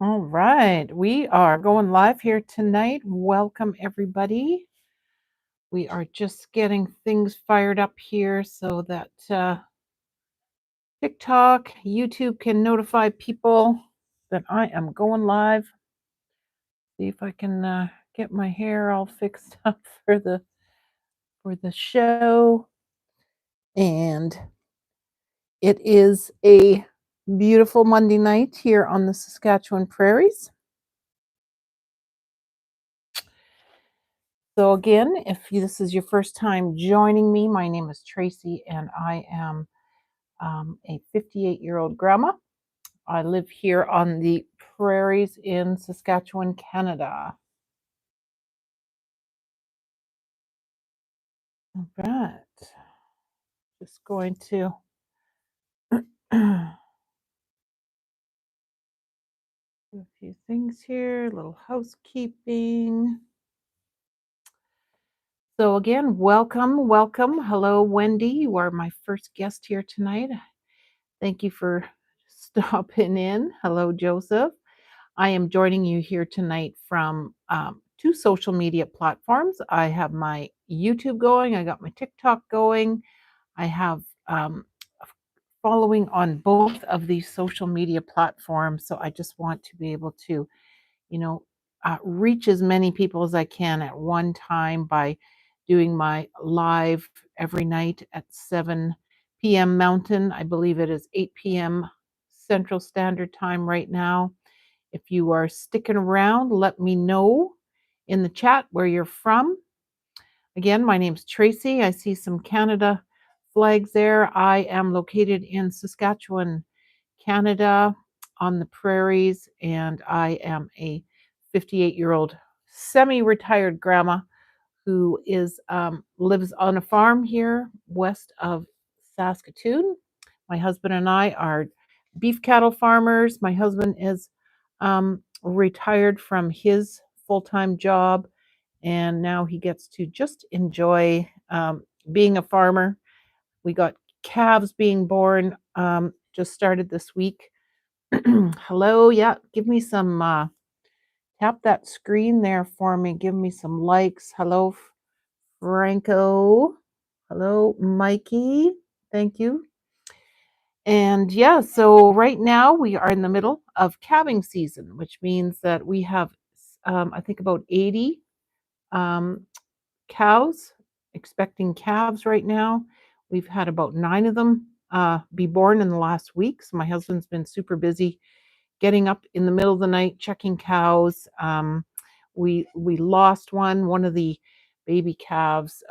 All right, we are going live here tonight. Welcome, everybody. We are just getting things fired up here so that TikTok, YouTube can notify people that I am going live. See if I can get my hair all fixed up for the show. And it is a beautiful Monday night here on the Saskatchewan prairies. So, again, if this is your first time joining me, my name is Tracy and I am a 58-year-old grandma. I live here on the prairies in Saskatchewan, Canada. All right. Just going to do a few things here, a little housekeeping. So, again, welcome, welcome. Hello, Wendy. You are my first guest here tonight. Thank you for stopping in. Hello, Joseph. I am joining you here tonight from two social media platforms. I have my YouTube going, I got my TikTok going. I have following on both of these social media platforms. So I just want to be able to, you know, reach as many people as I can at one time by doing my live every night at 7 p.m. Mountain. I believe it is 8 p.m. Central Standard Time right now. If you are sticking around, let me know in the chat where you're from. Again, my name's Tracy. I see some Canada flags there. I am located in Saskatchewan, Canada, on the prairies, and I am a 58-year-old semi-retired grandma who is lives on a farm here west of Saskatoon. My husband and I are beef cattle farmers. My husband is retired from his full-time job, and now he gets to just enjoy being a farmer. We got calves being born, just started this week. Hello, yeah, give me some tap that screen there for me. Give me some likes. Hello, Franco. Hello, Mikey. Thank you. And yeah, so right now we are in the middle of calving season, which means that we have, I think, about 80 um, cows expecting calves right now. We've had about 9 of them be born in the last week. So my husband's been super busy getting up in the middle of the night checking cows. We lost one. One of the baby calves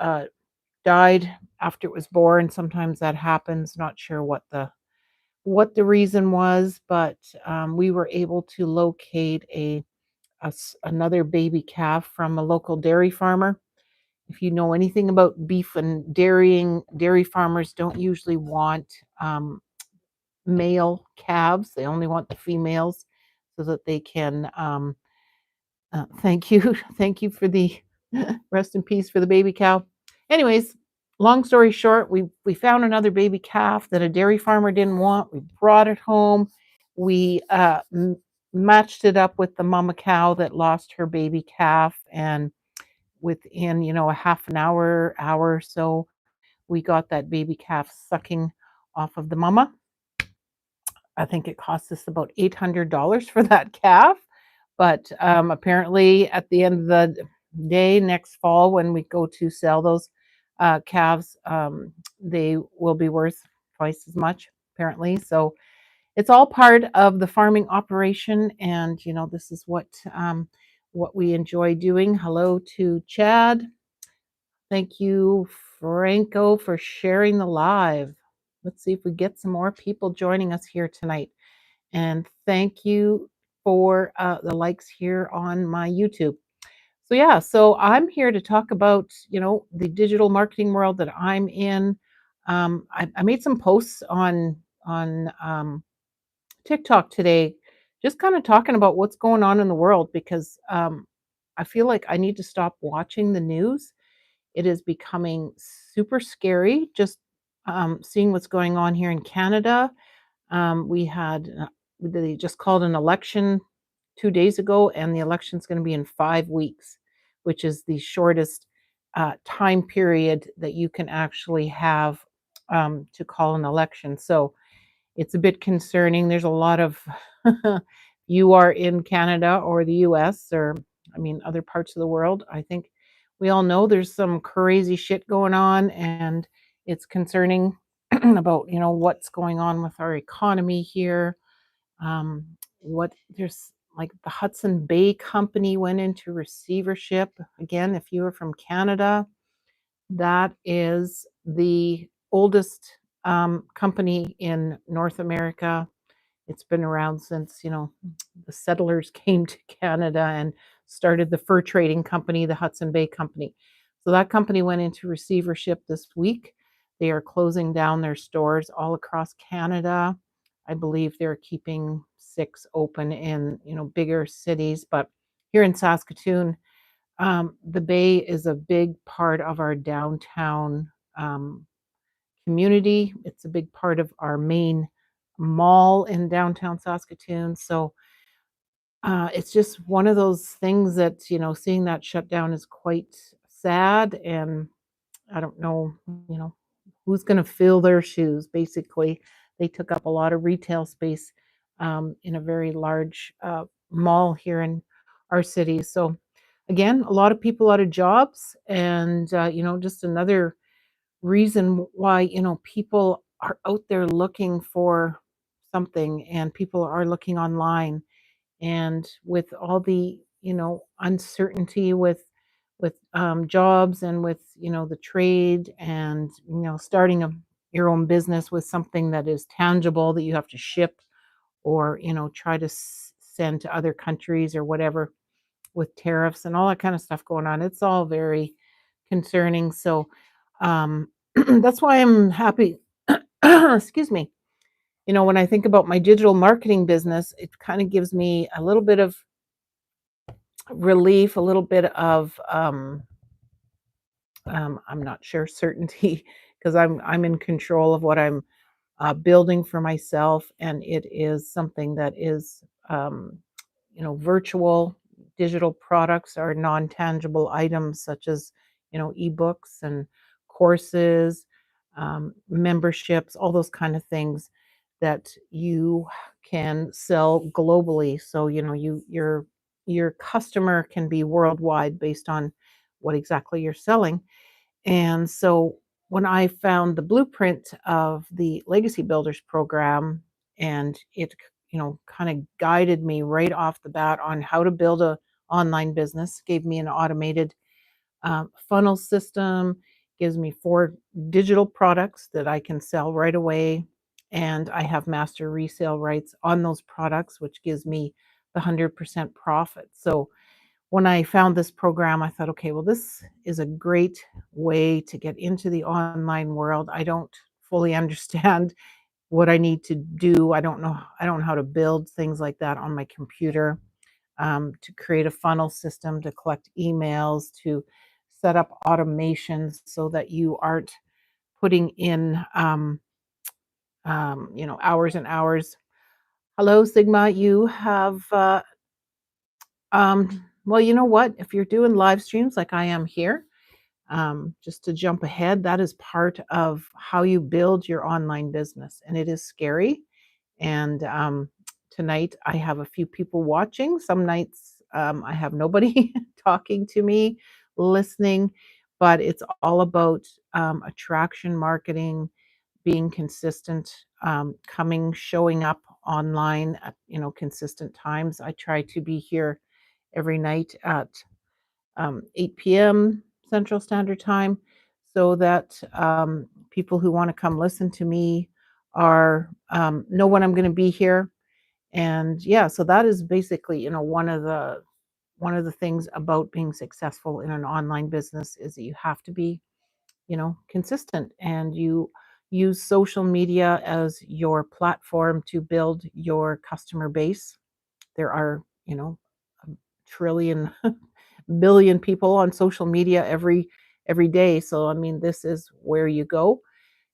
died after it was born. Sometimes that happens. Not sure what the reason was, but we were able to locate another baby calf from a local dairy farmer. If you know anything about beef and dairying, dairy farmers don't usually want male calves. They only want the females so that they can. Thank you, thank you for the rest in peace for the baby cow. Anyways, long story short, we found another baby calf that a dairy farmer didn't want. We brought it home. We matched it up with the mama cow that lost her baby calf, and within a half an hour or so, we got that baby calf sucking off of the mama. I think it cost us about $800 for that calf. But apparently, at the end of the day, next fall, when we go to sell those calves, they will be worth twice as much, apparently. So it's all part of the farming operation, and this is what we enjoy doing. Hello to Chad. Thank you, Franco, for sharing the live. Let's see if we get some more people joining us here tonight. And thank you for the likes here on my YouTube. So yeah, so I'm here to talk about the digital marketing world that I'm in. I made some posts on TikTok today, just kind of talking about what's going on in the world because I feel like I need to stop watching the news. It is becoming super scary just seeing what's going on here in Canada. We had they just called an election 2 days ago, and the election's going to be in 5 weeks, which is the shortest time period that you can actually have to call an election. So it's a bit concerning. There's a lot of you are in Canada or the US or I mean other parts of the world. I think we all know there's some crazy shit going on and it's concerning about, what's going on with our economy here. Um what there's like the Hudson Bay Company went into receivership. Again, if you are from Canada, that is the oldest company in North America. It's been around since, the settlers came to Canada and started the fur trading company, the Hudson Bay Company. So that company went into receivership this week. They are closing down their stores all across Canada. I believe they're keeping 6 open in, bigger cities, but here in Saskatoon, the Bay is a big part of our downtown community. It's a big part of our main mall in downtown Saskatoon. So it's just one of those things that, seeing that shut down is quite sad. And I don't know, you know, who's going to fill their shoes. Basically, they took up a lot of retail space in a very large mall here in our city. So, again, a lot of people out of jobs, and just another reason why people are out there looking for something, and people are looking online, and with all the uncertainty with jobs and with the trade and starting your own business with something that is tangible that you have to ship or try to send to other countries or whatever with tariffs and all that kind of stuff going on. It's all very concerning. So that's why I'm happy. Excuse me. When I think about my digital marketing business, it kind of gives me a little bit of relief, a little bit of I'm not sure certainty because I'm in control of what I'm building for myself, and it is something that is virtual. Digital products are non-tangible items such as ebooks and courses, memberships, all those kind of things that you can sell globally. So your customer can be worldwide based on what exactly you're selling. And so when I found the blueprint of the Legacy Builders program, and it, kind of guided me right off the bat on how to build a online business, gave me an automated funnel system, gives me 4 digital products that I can sell right away. And I have master resale rights on those products, which gives me the 100% profit. So when I found this program, I thought, okay, well, this is a great way to get into the online world. I don't fully understand what I need to do. I don't know how to build things like that on my computer, to create a funnel system, to collect emails, to set up automations so that you aren't putting in, hours and hours. Hello, Sigma. You have well, you know what? If you're doing live streams like I am here, just to jump ahead, that is part of how you build your online business. And it is scary. And tonight I have a few people watching. Some nights I have nobody talking to me, listening, but it's all about attraction marketing, being consistent, showing up online at consistent times. I try to be here every night at 8 p.m. Central Standard Time, so that people who want to come listen to me are know when I'm going to be here. And yeah, so that is basically one of the things about being successful in an online business is that you have to be consistent, and you use social media as your platform to build your customer base. There are a trillion billion people on social media every day. So I mean, this is where you go.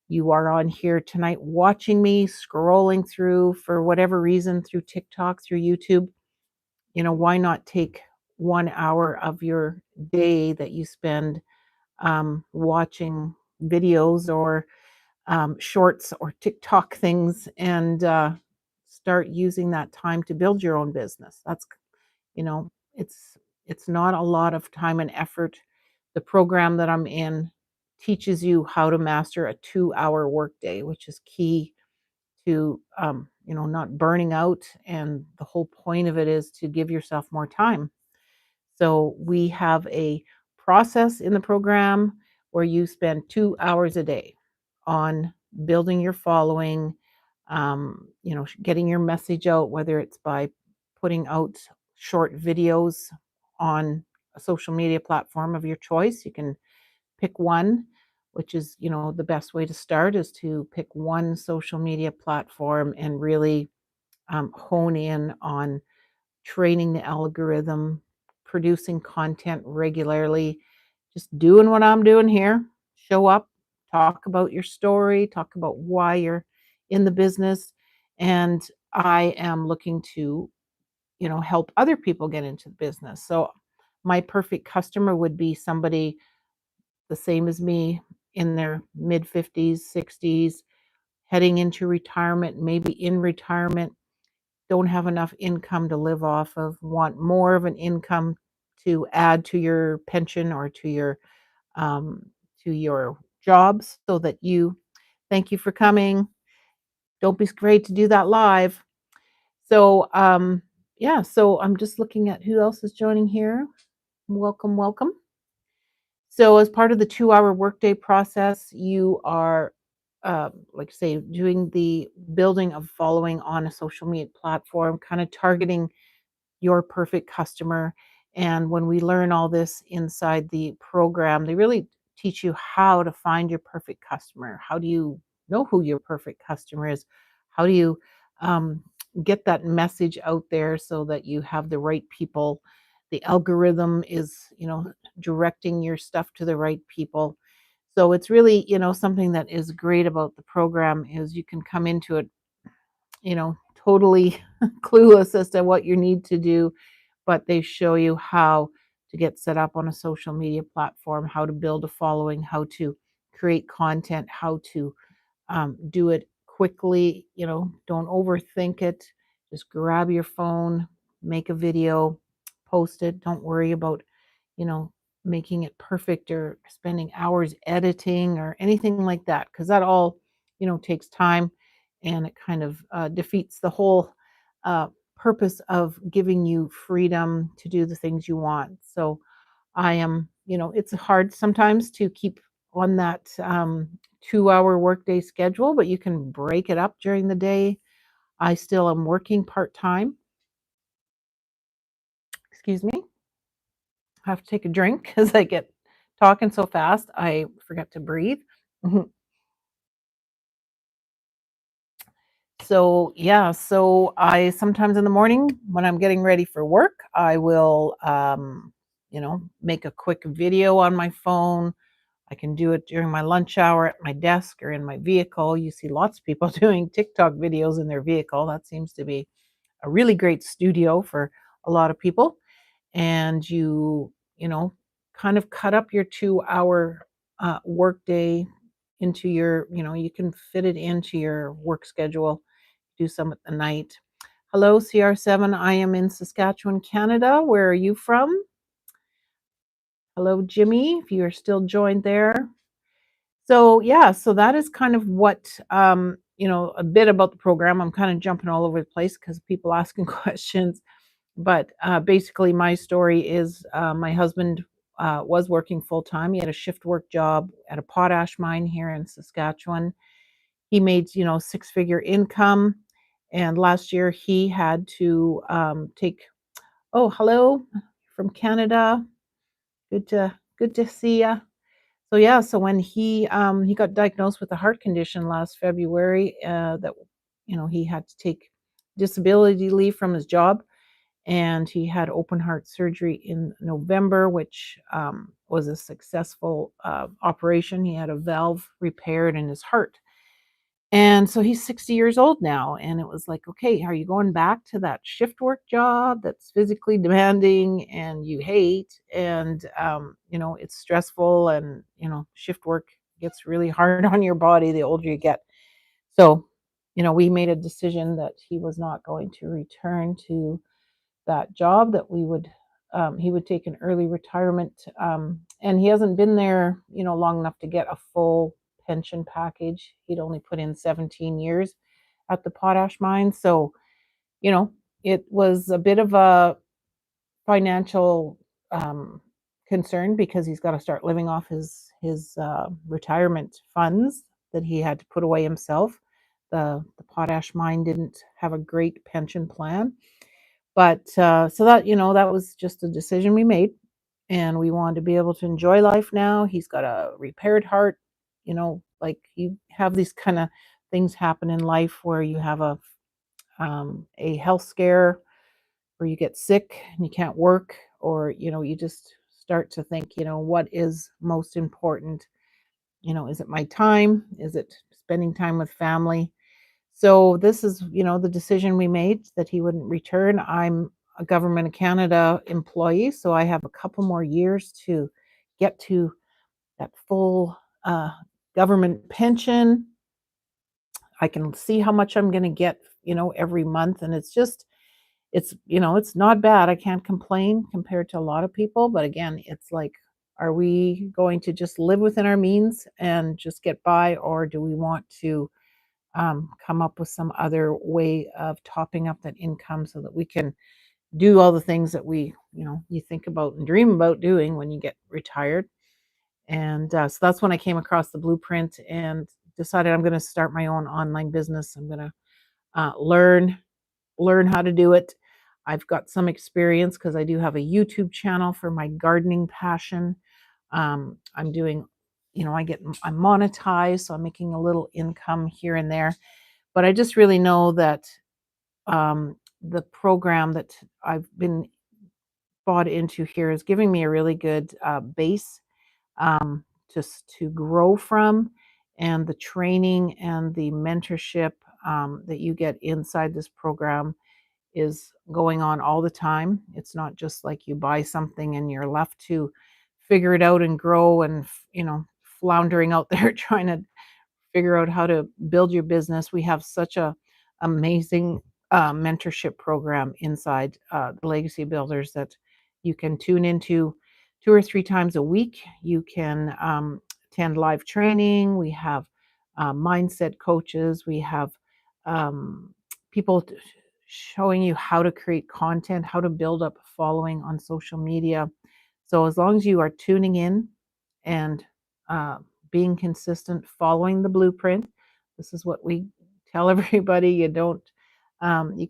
You are on here tonight watching me scrolling through for whatever reason, through TikTok, through YouTube. why not take 1 hour of your day that you spend watching videos or shorts or TikTok things and start using that time to build your own business. You know, it's not a lot of time and effort. The program that I'm in teaches you how to master a 2-hour workday, which is key to not burning out. And the whole point of it is to give yourself more time. So we have a process in the program where you spend 2 hours a day on building your following, getting your message out, whether it's by putting out short videos on a social media platform of your choice. You can pick one, which is, the best way to start is to pick one social media platform and really hone in on training the algorithm, producing content regularly, just doing what I'm doing here. Show up, talk about your story, talk about why you're in the business. And I am looking to, help other people get into the business. So my perfect customer would be somebody the same as me in their mid 50s, 60s, heading into retirement, maybe in retirement, don't have enough income to live off of, want more of an income to add to your pension or um, to your jobs so that you thank you for coming. Don't be afraid to do that live. So yeah, so I'm just looking at who else is joining here. Welcome, welcome. So as part of the 2-hour workday process, you are like say doing the building of following on a social media platform, kind of targeting your perfect customer. And when we learn all this inside the program, they really teach you how to find your perfect customer. How do you know who your perfect customer is? How do you um, get that message out there so that you have the right people? The algorithm is, directing your stuff to the right people. So it's really, something that is great about the program is you can come into it, totally clueless as to what you need to do, but they show you how to get set up on a social media platform, how to build a following, how to create content, how to do it quickly. Don't overthink it. Just grab your phone, make a video, post it. Don't worry about, you know, making it perfect or spending hours editing or anything like that, because that all, takes time and it kind of defeats the whole uh, purpose of giving you freedom to do the things you want. So I am, it's hard sometimes to keep on that 2-hour workday schedule, but you can break it up during the day. I still am working part time. Excuse me. I have to take a drink because I get talking so fast. I forget to breathe. Mhm. So, yeah, so I sometimes in the morning when I'm getting ready for work, I will, make a quick video on my phone. I can do it during my lunch hour at my desk or in my vehicle. You see lots of people doing TikTok videos in their vehicle. That seems to be a really great studio for a lot of people. And you know, kind of cut up your 2-hour workday into your, you can fit it into your work schedule, do some at the night. Hello, CR7. I am in Saskatchewan, Canada. Where are you from? Hello, Jimmy, if you are still joined there. So, yeah, so that is kind of what, a bit about the program. I'm kind of jumping all over the place because people asking questions. But basically, my story is my husband was working full time. He had a shift work job at a potash mine here in Saskatchewan. He made, 6-figure income. And last year he had to take, oh, hello from Canada. Good to see ya. So yeah, so when he got diagnosed with a heart condition last February, that he had to take disability leave from his job, and he had open heart surgery in November, which was a successful operation. He had a valve repaired in his heart, And so he's 60 years old now, and it was like, "Okay, are you going back to that shift work job that's physically demanding and you hate and, it's stressful and, shift work gets really hard on your body the older you get." So, we made a decision that he was not going to return to that job, that he would take an early retirement, and he hasn't been there, long enough to get a full pension package. He'd only put in 17 years at the potash mine. So, you know, it was a bit of a financial concern because he's got to start living off his retirement funds that he had to put away himself. The potash mine didn't have a great pension plan, but, so that was just a decision we made, and we wanted to be able to enjoy life now. He's got a repaired heart, like, you have these kinda things happen in life where you have a health scare, where you get sick and you can't work, or, you just start to think, "What is most important?" Is it my time? Is it spending time with family? So this is, the decision we made, that he wouldn't return. I'm a Government of Canada employee, so I have a couple more years to get to that full government pension. I can see how much I'm going to get, every month, and it's not bad. I can't complain compared to a lot of people, but again, it's like, are we going to just live within our means and just get by, or do we want to come up with some other way of topping up that income so that we can do all the things that you think about and dream about doing when you get retired. And so that's when I came across the blueprint and decided I'm going to start my own online business. I'm going to learn how to do it. I've got some experience because I do have a YouTube channel for my gardening passion. I'm doing, I'm monetized, so I'm making a little income here and there. But I just really know that the program that I've been bought into here is giving me a really good base, just to grow from, and the training and the mentorship that you get inside this program is going on all the time. It's not just like you buy something and you're left to figure it out and grow and floundering out there trying to figure out how to build your business. We have such a amazing mentorship program inside the Legacy Builders that you can tune into 2 or 3 times a week. You can attend live training. We have mindset coaches. We have people showing you how to create content, how to build up a following on social media. So as long as you are tuning in and uh, being consistent, following the blueprint, this is what we tell everybody. You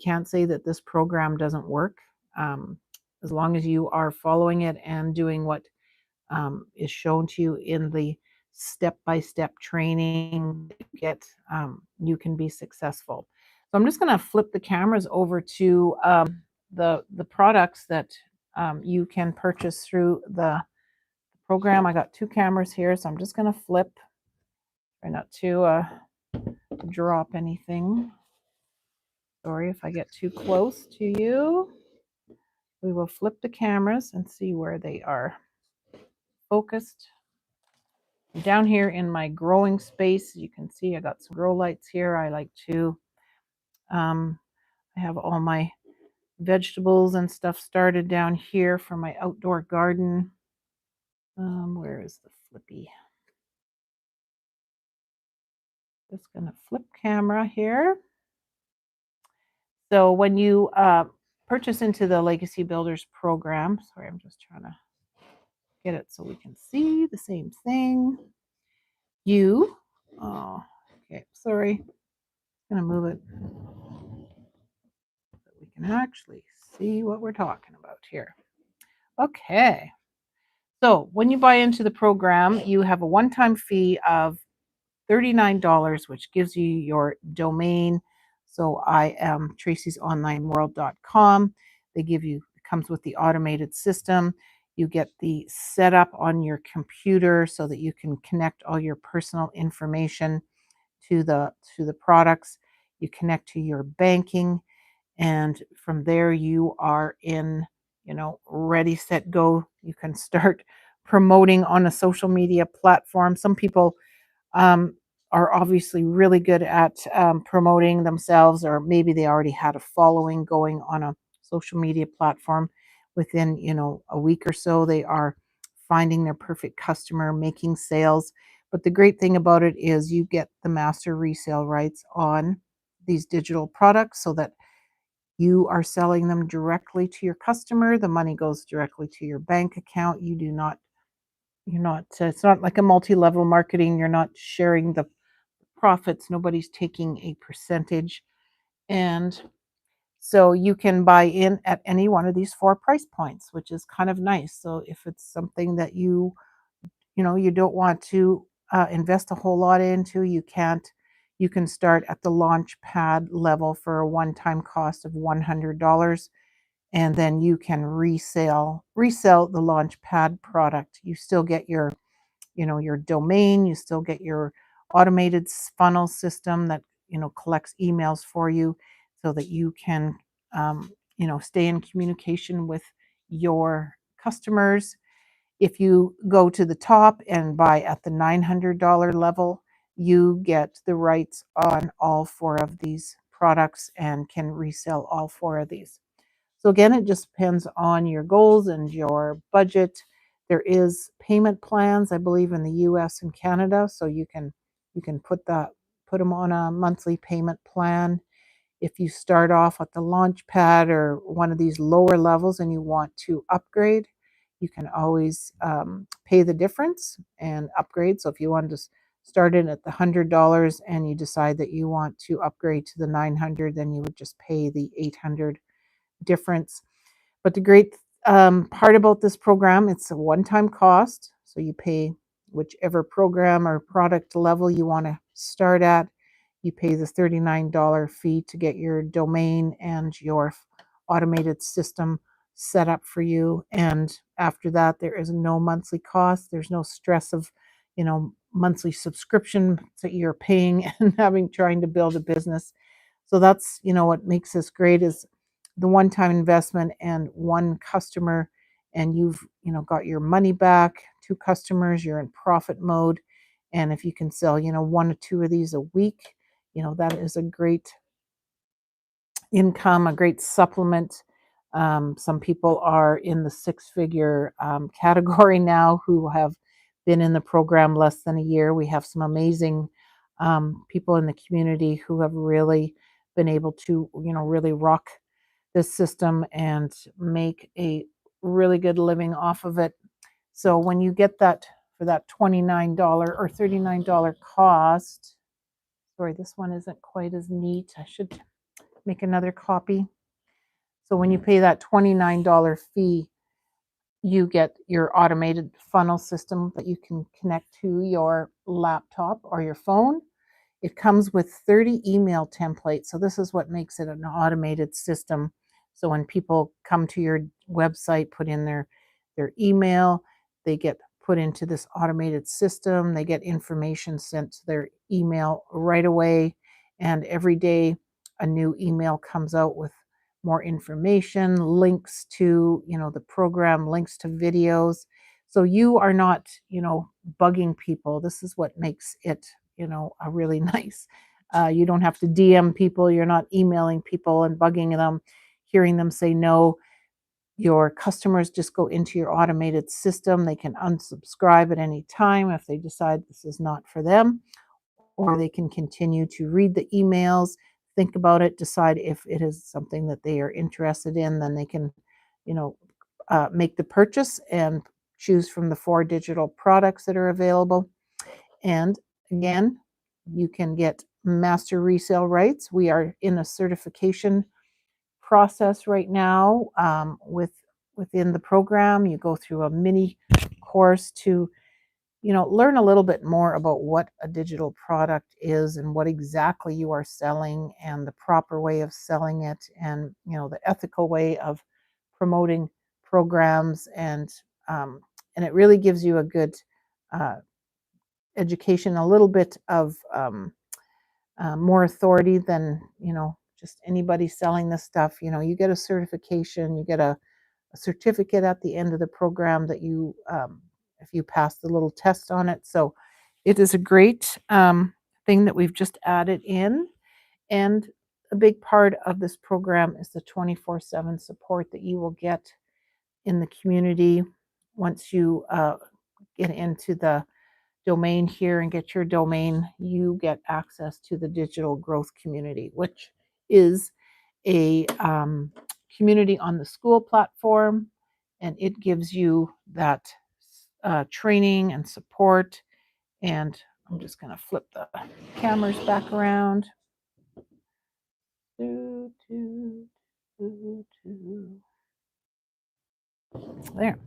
can't say that this program doesn't work. Um, as long as you are following it and doing what is shown to you in the step-by-step training that you get, you can be successful. So I'm just going to flip the cameras over to the products that you can purchase through the program. I got 2 cameras here, so I'm just going to flip. Try not to drop anything. Sorry if I get too close to you. We will flip the cameras and see where they are focused. Down here in my growing space, you can see I got some grow lights here. I like to, I have all my vegetables and stuff started down here for my outdoor garden. Where is the flippy? Just gonna flip camera here. So when you purchase into the Legacy Builders program, sorry, I'm just trying to get it so we can see the same thing. Oh, okay, sorry. I'm gonna move it so we can actually see what we're talking about here. Okay. So when you buy into the program, you have a one-time fee of $39, which gives you your domain. So I am tracysonlineworld.com. It comes with the automated system. You get the setup on your computer so that you can connect all your personal information to the products. You connect to your banking, and from there you are in, ready, set, go. You can start promoting on a social media platform. Some people um, are obviously really good at promoting themselves, or maybe they already had a following going on a social media platform. Within, a week or so, they are finding their perfect customer, making sales. But the great thing about it is you get the master resale rights on these digital products, so that you are selling them directly to your customer. The money goes directly to your bank account. You're not, it's not like a multi-level marketing. You're not sharing the profits. Nobody's taking a percentage. And so you can buy in at any one of these four price points, which is kind of nice. So if it's something that you don't want to invest a whole lot into, you can start at the launch pad level for a one-time cost of $100, and then you can resell the launch pad product. You still get your domain. You still get your automated funnel system that, collects emails for you, so that you can, stay in communication with your customers. If you go to the top and buy at the $900 level, you get the rights on all four of these products and can resell all four of these. So again, it just depends on your goals and your budget. There is payment plans, I believe, in the US and Canada, so you can put them on a monthly payment plan. If you start off at the launch pad or one of these lower levels and you want to upgrade, you can always pay the difference and upgrade. So if you wanted to start in at the $100 and you decide that you want to upgrade to the 900, then you would just pay the 800 difference. But the great part about this program, it's a one-time cost. So you pay whichever program or product level you want to start at. You pay the $39 fee to get your domain and your automated system set up for you. And after that, there is no monthly cost. There's no stress of, monthly subscription that you're paying and trying to build a business. So that's, what makes this great is the one-time investment and one customer, and you've, got your money back. Two customers, you're in profit mode. And if you can sell, one or two of these a week, that is a great income, a great supplement. Some people are in the six-figure category now who have been in the program less than a year. We have some amazing people in the community who have really been able to, really rock this system and make a really good living off of it. So when you get that for that $29 or $39 cost, sorry, this one isn't quite as neat. I should make another copy. So when you pay that $29 fee, you get your automated funnel system that you can connect to your laptop or your phone. It comes with 30 email templates. So this is what makes it an automated system. So when people come to your website, put in their email, they get put into this automated system. They get information sent to their email right away. And every day a new email comes out with more information, links to, the program, links to videos. So you are not, bugging people. This is what makes it, a really nice. You don't have to DM people. You're not emailing people and bugging them, hearing them say no. Your customers just go into your automated system. They can unsubscribe at any time if they decide this is not for them, or they can continue to read the emails, think about it, decide if it is something that they are interested in. Then they can, you know, make the purchase and choose from the four digital products that are available. And again, you can get master resale rights. We are in a certification process right now within the program. You go through a mini course to, learn a little bit more about what a digital product is and what exactly you are selling and the proper way of selling it, and, the ethical way of promoting programs. And it really gives you a good uh, education, a little bit of more authority than, just anybody selling this stuff. You get a certification, you get a certificate at the end of the program that if you pass the little test on it. So it is a great thing that we've just added in. And a big part of this program is the 24/7 support that you will get in the community once you get into the domain here and get your domain. You get access to the digital growth community, which is a community on the school platform, and it gives you that training and support. And I'm just going to flip the cameras back around. Doo, doo, doo, doo. There.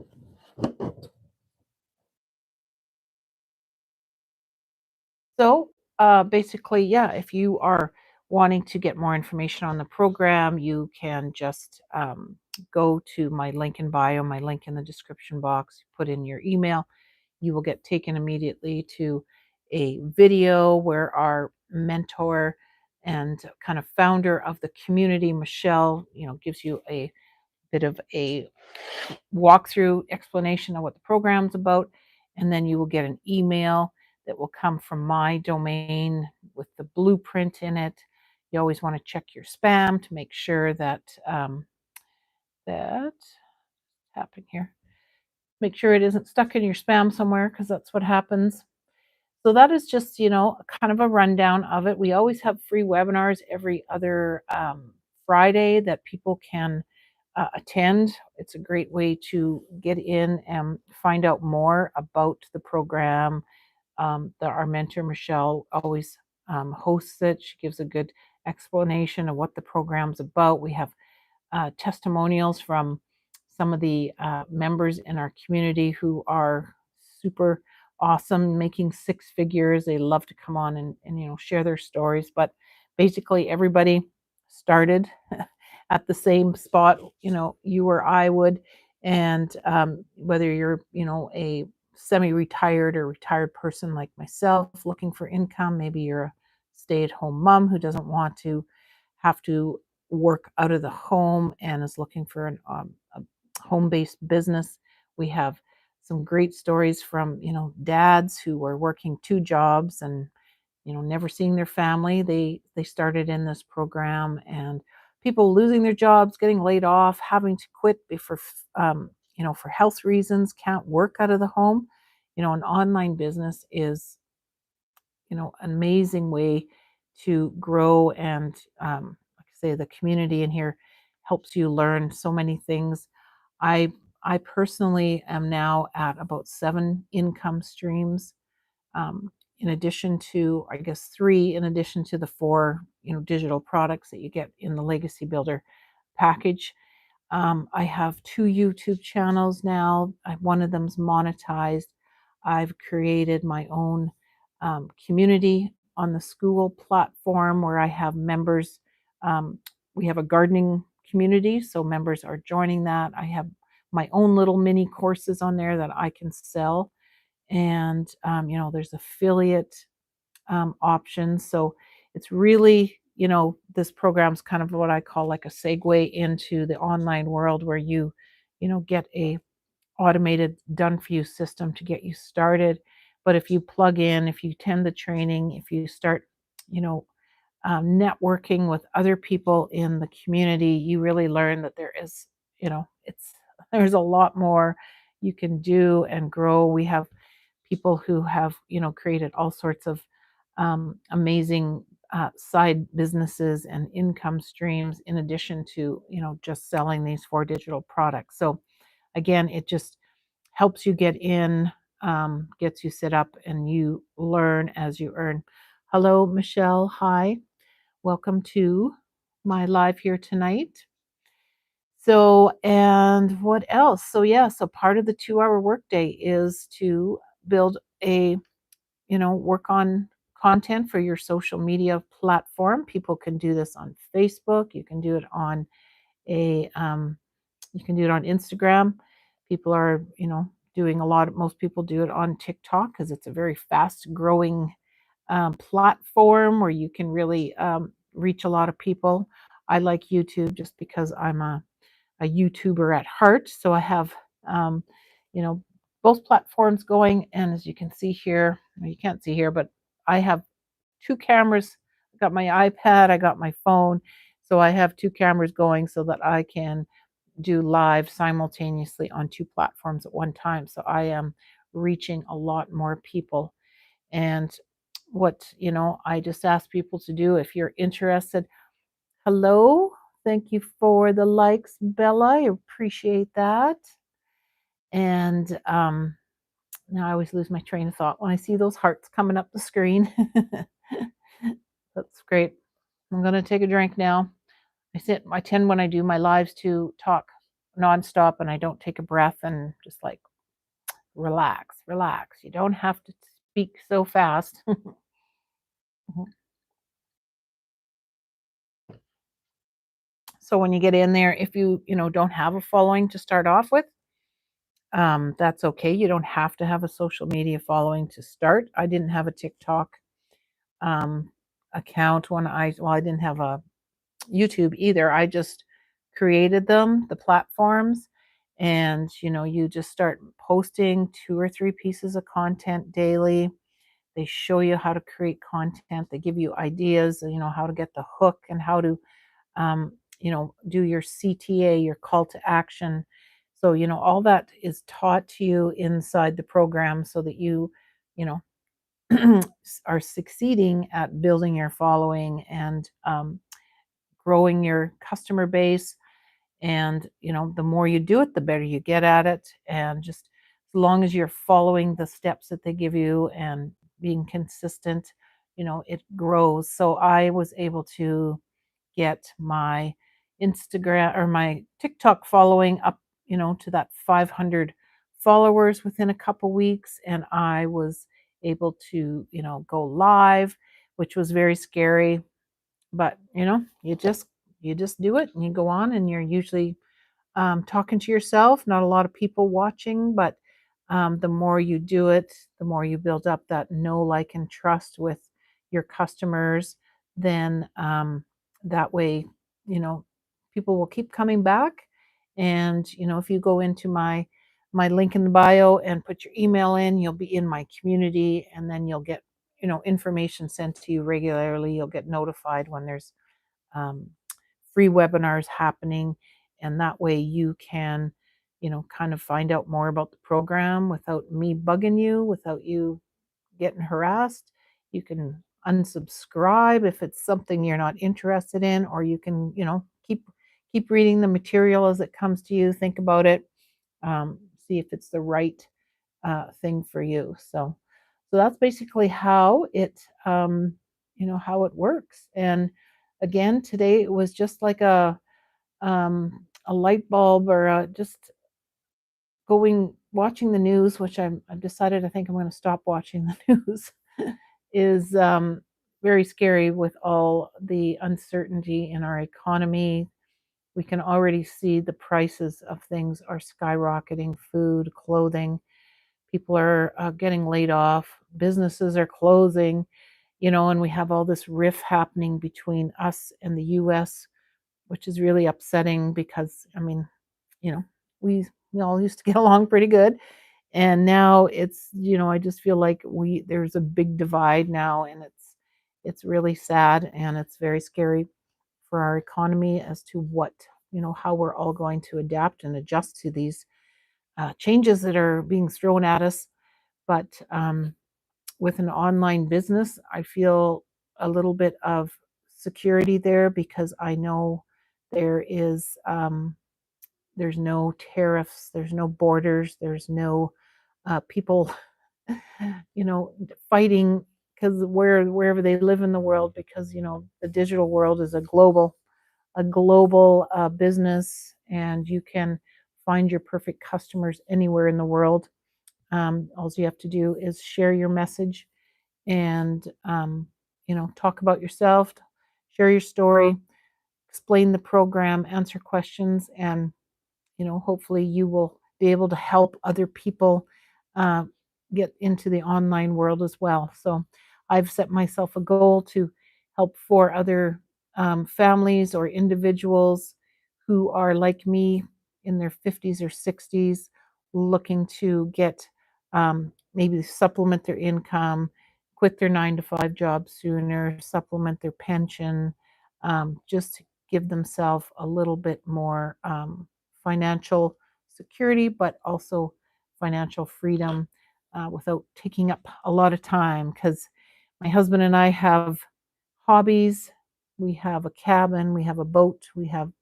So basically, yeah, if you are wanting to get more information on the program, you can just go to my link in bio, my link in the description box, put in your email. You will get taken immediately to a video where our mentor and kind of founder of the community, Michelle, gives you a bit of a walkthrough explanation of what the program's about. And then you will get an email that will come from my domain with the blueprint in it. You always want to check your spam to make sure that that's happening here. Make sure it isn't stuck in your spam somewhere, because that's what happens. So that is just, kind of a rundown of it. We always have free webinars every other Friday that people can attend. It's a great way to get in and find out more about the program. Our mentor, Michelle, always hosts it. She gives a good explanation of what the program's about. We have testimonials from some of the members in our community who are super awesome, making six figures. They love to come on and share their stories. But basically, everybody started at the same spot, you or I would. And whether you're, a semi-retired or retired person like myself looking for income, maybe you're a stay-at-home mom who doesn't want to have to work out of the home and is looking for a home-based business. We have some great stories from, dads who were working two jobs and, never seeing their family. They started in this program, and people losing their jobs, getting laid off, having to quit for health reasons, can't work out of the home. An online business is, an amazing way to grow. And like I say, the community in here helps you learn so many things. I personally am now at about 7 income streams, in addition to, I guess, 3, in addition to the 4, digital products that you get in the Legacy Builder package. I have 2 YouTube channels now. One of them's monetized. I've created my own community on the school platform where I have members. Um, we have a gardening community, so members are joining that. I have my own little mini courses on there that I can sell. And, there's affiliate options. So it's really, this program's kind of what I call like a segue into the online world where you get a automated done for you system to get you started. But if you plug in, if you attend the training, if you start, you know, networking with other people in the community, you really learn that there is, it's there's a lot more you can do and grow. We have people who have, created all sorts of amazing side businesses and income streams in addition to, just selling these 4 digital products. So again, it just helps you get in, gets you set up, and you learn as you earn. Hello, Michelle. Hi. Welcome to my live here tonight. So, and what else? So, yeah, so part of the 2-hour workday is to build work on content for your social media platform. People can do this on Facebook. You can do it on you can do it on Instagram. People are, doing most people do it on TikTok because it's a very fast growing platform where you can really reach a lot of people. I like YouTube just because I'm a YouTuber at heart. So I have, um, you know, both platforms going. And as you can see here, well, you can't see here, but I have two cameras. I got my iPad, I got my phone. So I have two cameras going so that I can do live simultaneously on two platforms at one time. So I am reaching a lot more people. And what, I just ask people to do if you're interested. Hello. Thank you for the likes, Bella. I appreciate that. And now I always lose my train of thought when I see those hearts coming up the screen. That's great. I'm going to take a drink now. I tend when I do my lives to talk nonstop and I don't take a breath and just like relax, relax. You don't have to speak so fast. So when you get in there, if you don't have a following to start off with, that's okay. You don't have to have a social media following to start. I didn't have a TikTok um, account I didn't have a YouTube either. I just created them, the platforms, and you just start posting two or three pieces of content daily. They show you how to create content. They give you ideas, how to get the hook and how to do your CTA, your call to action. So, all that is taught to you inside the program so that you know, are succeeding at building your following and growing your customer base. And, the more you do it, the better you get at it. And just as long as you're following the steps that they give you and being consistent, it grows. So I was able to get my Instagram or my TikTok following up, to that 500 followers within a couple weeks. And I was able to, go live, which was very scary. But, you just do it and you go on and you're usually talking to yourself, not a lot of people watching, but the more you do it, the more you build up that know, like, and trust with your customers. Then that way, you know, people will keep coming back. And if you go into my link in the bio and put your email in, you'll be in my community, and then you'll get information sent to you regularly. You'll get notified when there's um, free webinars happening, and that way you can kind of find out more about the program without me bugging you, without you getting harassed. You can unsubscribe if it's something you're not interested in, or you can keep reading the material as it comes to you. Think about it, see if it's the right thing for you. So that's basically how it works. And again, today it was just like a light bulb, or just watching the news, which I've decided I think I'm going to stop watching the news. Is very scary with all the uncertainty in our economy. We can already see the prices of things are skyrocketing: food, clothing. People are getting laid off, businesses are closing, and we have all this rift happening between us and the US, which is really upsetting because, I mean, you know, we all used to get along pretty good. And now I just feel like there's a big divide now, and it's really sad, and it's very scary for our economy as to how we're all going to adapt and adjust to these changes that are being thrown at us. But with an online business, I feel a little bit of security there because I know there is there's no tariffs, there's no borders, there's no people, fighting because wherever they live in the world, because the digital world is a global business, and you can find your perfect customers anywhere in the world. All you have to do is share your message and talk about yourself, share your story, explain the program, answer questions, and hopefully you will be able to help other people uh, get into the online world as well. So I've set myself a goal to help 4 other families or individuals who are like me in their 50s or 60s, looking to get maybe supplement their income, quit their 9 to 5 job sooner, supplement their pension, just to give themselves a little bit more financial security, but also financial freedom without taking up a lot of time. Because my husband and I have hobbies. We have a cabin, we have a boat, we have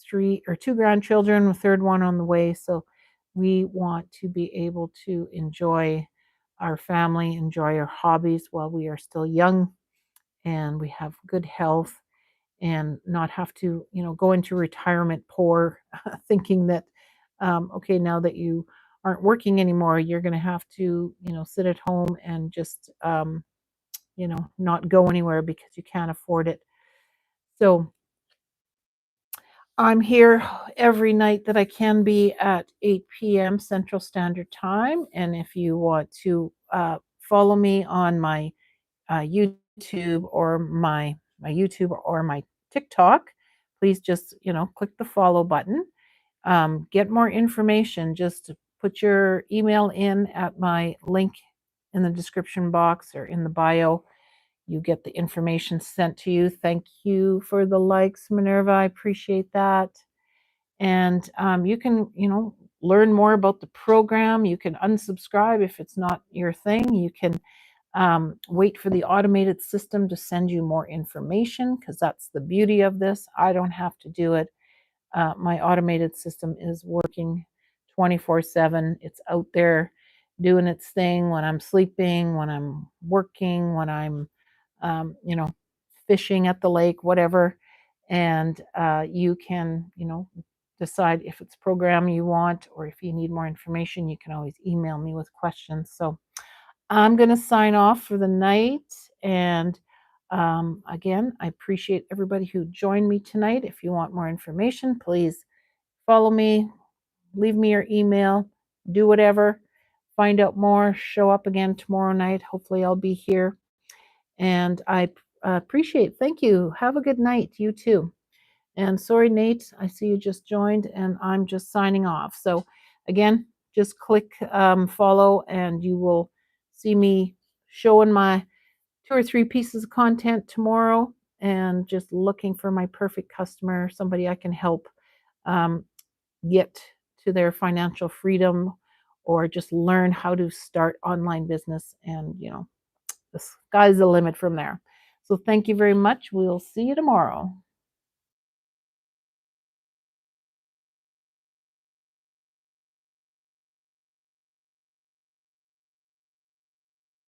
2 grandchildren, a third one on the way. So we want to be able to enjoy our family, enjoy our hobbies while we are still young and we have good health, and not have to, go into retirement poor, thinking that, okay, now that you aren't working anymore, you're going to have to, sit at home and just, not go anywhere because you can't afford it. So I'm here every night that I can be at 8 p.m. Central Standard Time. And if you want to follow me on my YouTube or my YouTube or my TikTok, please just click the follow button. Get more information. Just put your email in at my link in the description box or in the bio. You get the information sent to you. Thank you for the likes, Minerva. I appreciate that. And you can, learn more about the program. You can unsubscribe if it's not your thing. You can wait for the automated system to send you more information, because that's the beauty of this. I don't have to do it. My automated system is working 24/7. It's out there doing its thing when I'm sleeping, when I'm working, when I'm, you know, fishing at the lake, whatever. And you can, decide if it's a program you want, or if you need more information, you can always email me with questions. So I'm going to sign off for the night. And again, I appreciate everybody who joined me tonight. If you want more information, please follow me, leave me your email, do whatever, find out more, show up again tomorrow night. Hopefully, I'll be here. And I appreciate. Thank you. Have a good night. You too. And sorry, Nate, I see you just joined, and I'm just signing off. So again, just click follow, and you will see me showing my 2 or 3 pieces of content tomorrow, and just looking for my perfect customer, somebody I can help um, get to their financial freedom, or just learn how to start online business. And, the sky's the limit from there. So thank you very much. We'll see you tomorrow.